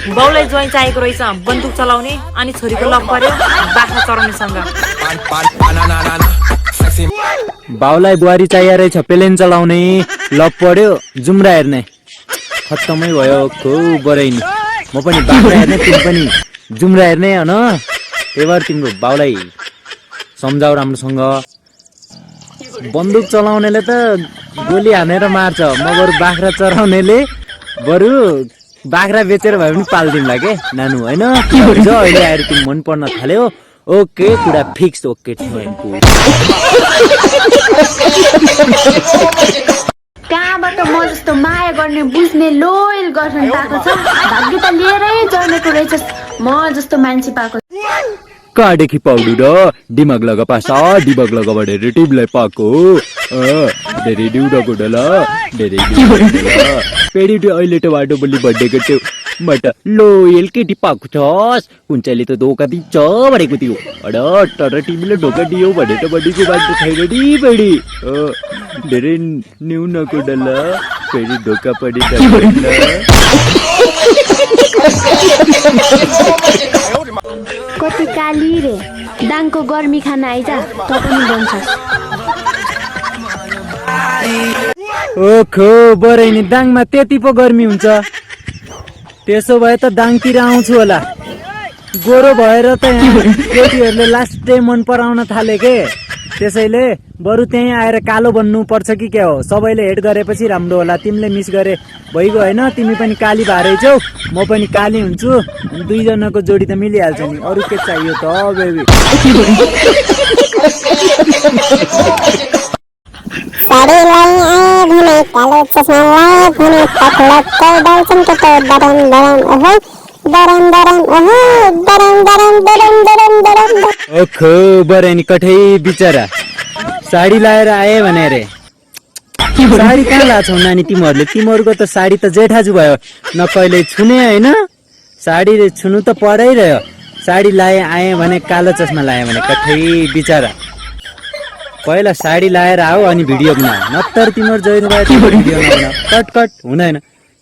बाउलाई ज्वाइँ चाहिएको रहेछ, बन्दुक चलाउने अनि छोरीको लप पर्यो बाख्रा चराउनेसँग। बाउलाई बुहारी चाहिएको रहेछ, प्लेन चलाउने, लप पर्यो जुम्रा हेर्ने। खत्तमै भयो खो बरैनी। म पनि बाख्रा हेर्ने, तिमी पनि जुम्रा हेर्ने होइन। त्यही भएर तिम्रो बाउलाई सम्झाऊ राम्रोसँग। बन्दुक चलाउनेले त गोली हानेर मार्छ, म बरु बाख्रा चराउनेले बरु बाख्रा बेचेर भए पनि पाल्दिउँला के नानु होइन। अहिले आएर तिमी मन पर्न थाल्यो। ओके कुरा फिक्स। ओके कहाँबाट म जस्तो माया गर्ने बुझ्ने लोयल गर्लफ्रेन्ड पाएको छ। भाग्य त लिएरै जन्मेको रहेछस् म जस्तो मान्छे पाएको। कहाँदेखि पाउडु र दिमाग लगा पासा, दिमाग लगा भनेर टिमलाई पाएको। धेरै डिउडाको डला, धेरै पेडी अहिले त बाटो बोली भनिदिएको थियो। म त लोयल केटी पाएको छस्, कुन चाहिँले त धोका दिन्छ भनेको थियो। तर तिमीले धोका दियो भने त बडीको बाटो छैन नि बडी। धेरै न्यूनको डला, फेरि धोका पनि कति काली रे, दाङको गर्मी खाना आइज त पनि बन्छस्। ओखो बरैनी, दाङमा त्यति पो गर्मी हुन्छ। त्यसो भए त दाङतिर आउँछु होला। गोरो भएर त यहाँ केटीहरूले लास्ट डे मन पराउन थाले के, त्यसैले बरु त्यहीँ आएर कालो बन्नु पर्छ कि क्या हो। सबैले हेड गरेपछि राम्रो होला। तिमीले मिस गरे भइगयो होइन। तिमी पनि काली भारै छौ, म पनि काली हुन्छु, दुईजनाको जोडी त मिलिहाल्छ नि। अरू के चाहियो त बेबी। ओखो बरैनी कठै बिचरा साडी लाएर आए भने रे। साडी कहाँ लाछौ नानी तिमीहरूले? तिमीहरूको त साडी त जेठाजु भयो, न कहिले छुने होइन। साडी छुनु त पराइरह्यो। साडी लाए आए भने कालो चस्मा लाए भने कठै बिचरा। पहिला साडी लाएर आऊ अनि भिडियो बनाऊ, नत्र तिमीहरू जोइन भयो भिडियो नबनाऊ। कट हुँदैन,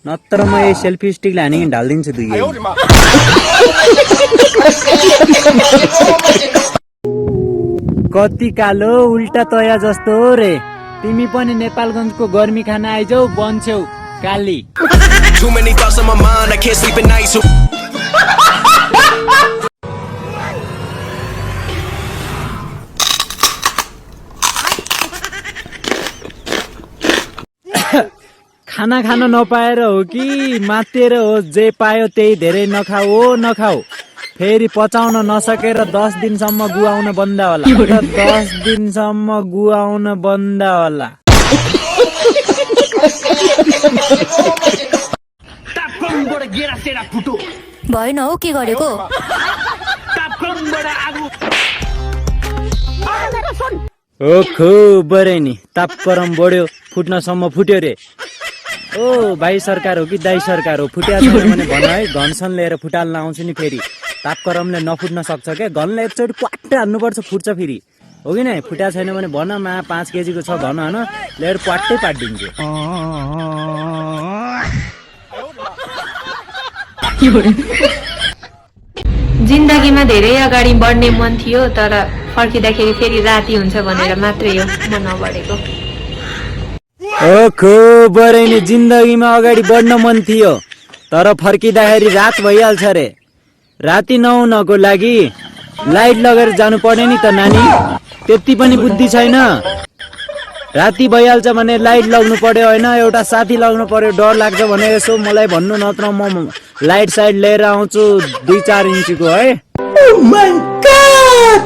नत्र म यो सेल्फी स्टिकले हानि ढालिदिन्छु दुई। कति कालो उल्टा तया जस्तो रे। तिमी पनि नेपालगञ्जको गर्मी खाना आइजाऊ, बन्छौ काली। खाना खान नपाएर हो कि मातेर हो, जे पायो त्यही धेरै नखाऊ। फेरि पचाउन नसकेर 10 दिनसम्म गुवाउन बन्द होला। 10 दिनसम्म गुवाउन बन्द होला। भएन हौ के गरेको? ओखो बरैनी, तापक्रम बढ्यो, फुट्नसम्म फुट्यो रे। ओ भाइ सरकार हो कि दाई सरकार हो, फुट्या छैन भने भन है, घनसन लिएर फुटाल्न आउँछु नि फेरि। तापक्रमले नफुट्न सक्छ क्या, घनले एकचोटि क्वाट्टै हान्नुपर्छ, फुट्छ फेरि हो कि नै। फुट्या छैन भने भन, 5 केजीको छ घन होइन, लिएर क्वाट्टै पाटिदिन्छु। जिन्दगीमा धेरै अगाडि बढ्ने मन थियो, तर फर्किँदाखेरि फेरि राति हुन्छ भनेर मात्रै हो म नबढेको। ओखो बरैनी, जिन्दगीमा अगाडि बढ्न मन थियो तर फर्किँदाखेरि रात भइहाल्छ रे। राति नहुनको लागि लाइट लगेर जानु पर्ने नि त नानी, त्यति पनि बुद्धि छैन। राति भइहाल्छ भने लाइट लग्नु पर्यो होइन, एउटा साथी लग्नु पर्यो। डर लाग्छ भने यसो मलाई भन्नु, नत्र म लाइट साइड लिएर आउँछु 2-4 इन्चीको है। Oh my God!